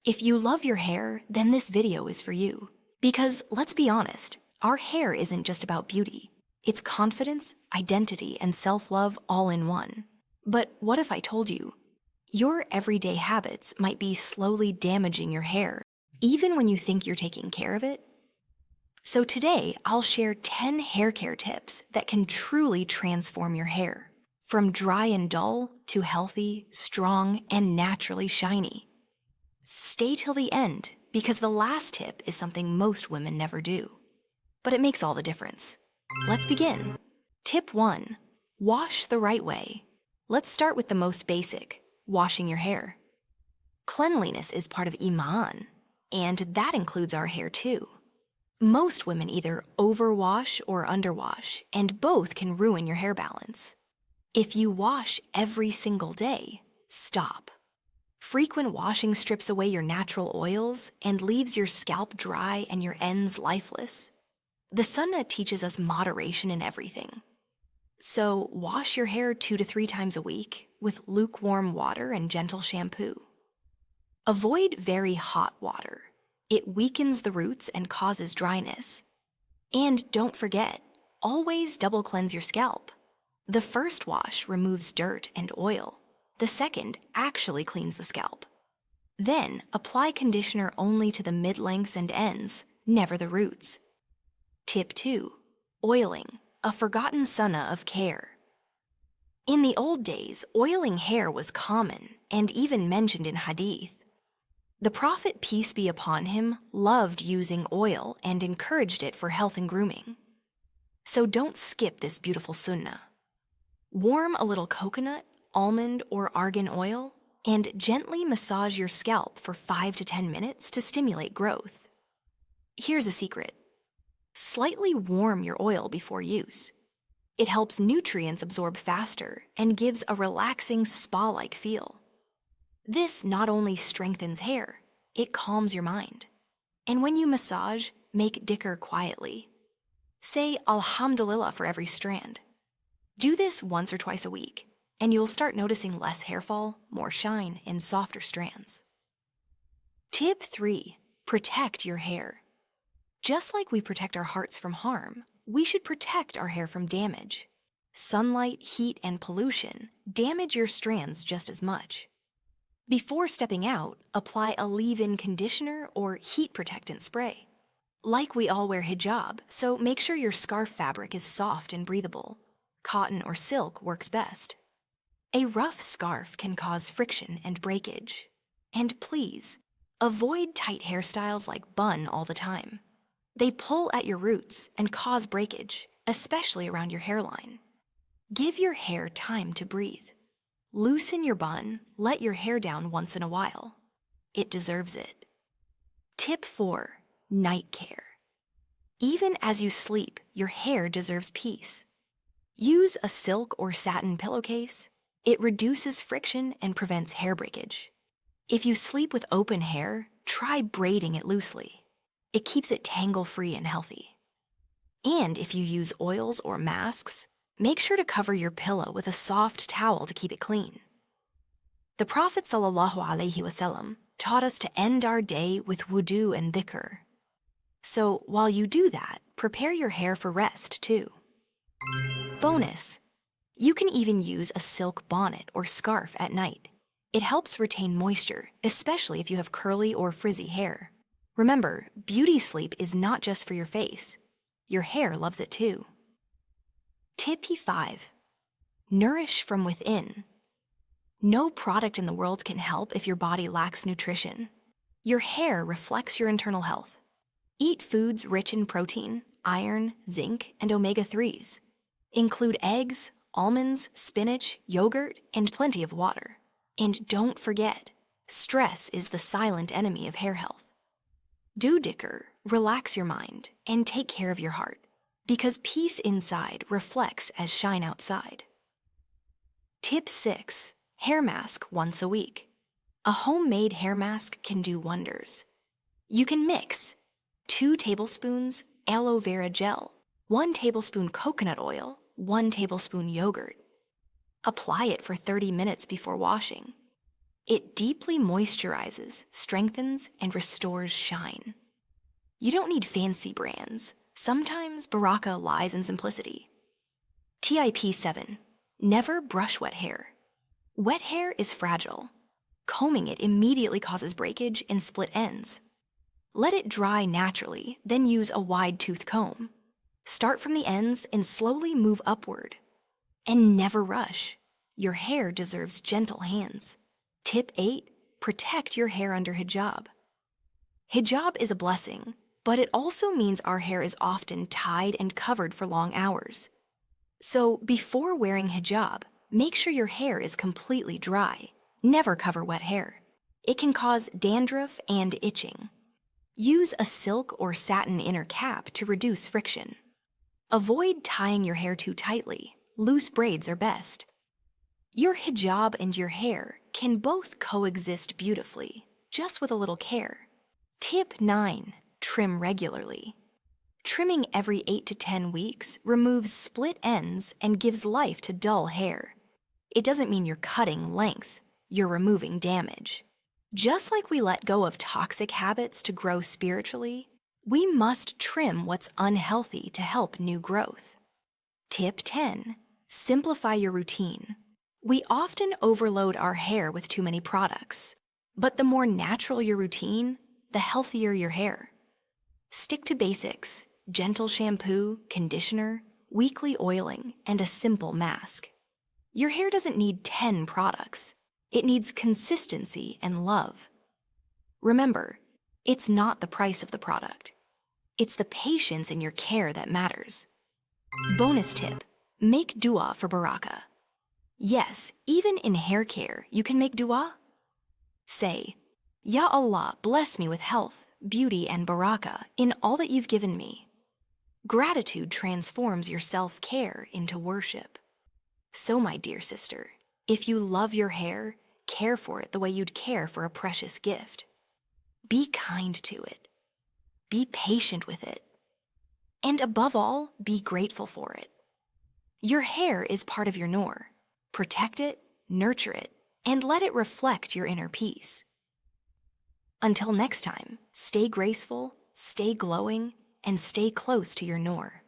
If you love your hair, then this video is for you. Because let's be honest, our hair isn't just about beauty. It's confidence, identity, and self-love all in one. But what if I told you? Your everyday habits might be slowly damaging your hair, even when you think you're taking care of it. So today, I'll share 10 hair care tips that can truly transform your hair, from dry and dull to healthy, strong, and naturally shiny. Stay till the end, because the last tip is something most women never do. But it makes all the difference. Let's begin. Tip 1. Wash the right way. Let's start with the most basic, washing your hair. Cleanliness is part of Iman, and that includes our hair too. Most women either overwash or underwash, and both can ruin your hair balance. If you wash every single day, stop. Frequent washing strips away your natural oils and leaves your scalp dry and your ends lifeless. The Sunnah teaches us moderation in everything. So wash your hair 2 to 3 times a week with lukewarm water and gentle shampoo. Avoid very hot water. It weakens the roots and causes dryness. And don't forget, always double cleanse your scalp. The first wash removes dirt and oil. The second actually cleans the scalp. Then apply conditioner only to the mid-lengths and ends, never the roots. Tip 2. Oiling, a forgotten sunnah of care. In the old days, oiling hair was common and even mentioned in hadith. The Prophet, peace be upon him, loved using oil and encouraged it for health and grooming. So don't skip this beautiful sunnah. Warm a little coconut, almond, or argan oil and gently massage your scalp for 5 to 10 minutes to stimulate growth. Here's a secret. Slightly warm your oil before use. It helps nutrients absorb faster and gives a relaxing spa-like feel. This not only strengthens hair, it calms your mind. And when you massage, make dhikr quietly. Say Alhamdulillah for every strand. Do this once or twice a week, and you'll start noticing less hair fall, more shine, and softer strands. Tip 3. Protect your hair. Just like we protect our hearts from harm, we should protect our hair from damage. Sunlight, heat, and pollution damage your strands just as much. Before stepping out, apply a leave-in conditioner or heat protectant spray. Like we all wear hijab, so make sure your scarf fabric is soft and breathable. Cotton or silk works best. A rough scarf can cause friction and breakage. And please, avoid tight hairstyles like bun all the time. They pull at your roots and cause breakage, especially around your hairline. Give your hair time to breathe. Loosen your bun, let your hair down once in a while. It deserves it. Tip 4. Night care. Even as you sleep, your hair deserves peace. Use a silk or satin pillowcase. It reduces friction and prevents hair breakage. If you sleep with open hair, try braiding it loosely. It keeps it tangle-free and healthy. And if you use oils or masks, make sure to cover your pillow with a soft towel to keep it clean. The Prophet ﷺ taught us to end our day with wudu and dhikr. So while you do that, prepare your hair for rest too. Bonus: you can even use a silk bonnet or scarf at night. It helps retain moisture, especially if you have curly or frizzy hair. Remember, beauty sleep is not just for your face. Your hair loves it too. Tip 5. Nourish from within. No product in the world can help if your body lacks nutrition. Your hair reflects your internal health. Eat foods rich in protein, iron, zinc, and omega-3s. Include eggs, almonds, spinach, yogurt, and plenty of water. And don't forget, stress is the silent enemy of hair health. Do dhikr, relax your mind, and take care of your heart, because peace inside reflects as shine outside. Tip 6. Hair mask once a week. A homemade hair mask can do wonders. You can mix 2 tablespoons aloe vera gel, 1 tablespoon coconut oil, 1 tablespoon yogurt. Apply it for 30 minutes before washing. It deeply moisturizes, strengthens, and restores shine. You don't need fancy brands. Sometimes barakah lies in simplicity. Tip 7. Never brush wet hair. Wet hair is fragile. Combing it immediately causes breakage and split ends. Let it dry naturally, then use a wide-tooth comb. Start from the ends and slowly move upward. And never rush. Your hair deserves gentle hands. Tip 8. Protect your hair under hijab. Hijab is a blessing, but it also means our hair is often tied and covered for long hours. So before wearing hijab, make sure your hair is completely dry. Never cover wet hair. It can cause dandruff and itching. Use a silk or satin inner cap to reduce friction. Avoid tying your hair too tightly. Loose braids are best. Your hijab and your hair can both coexist beautifully, just with a little care. Tip 9. Trim regularly. Trimming every 8 to 10 weeks removes split ends and gives life to dull hair. It doesn't mean you're cutting length, you're removing damage. Just like we let go of toxic habits to grow spiritually, we must trim what's unhealthy to help new growth. Tip 10. Simplify your routine. We often overload our hair with too many products, but the more natural your routine, the healthier your hair. Stick to basics: gentle shampoo, conditioner, weekly oiling, and a simple mask. Your hair doesn't need 10 products. It needs consistency and love. Remember, it's not the price of the product. It's the patience in your care that matters. Bonus tip: make dua for barakah. Yes, even in hair care, you can make dua. Say, Ya Allah, bless me with health, beauty, and barakah in all that you've given me. Gratitude transforms your self-care into worship. So, my dear sister, if you love your hair, care for it the way you'd care for a precious gift. Be kind to it. Be patient with it. And above all, be grateful for it. Your hair is part of your Noor. Protect it, nurture it, and let it reflect your inner peace. Until next time, stay graceful, stay glowing, and stay close to your Noor.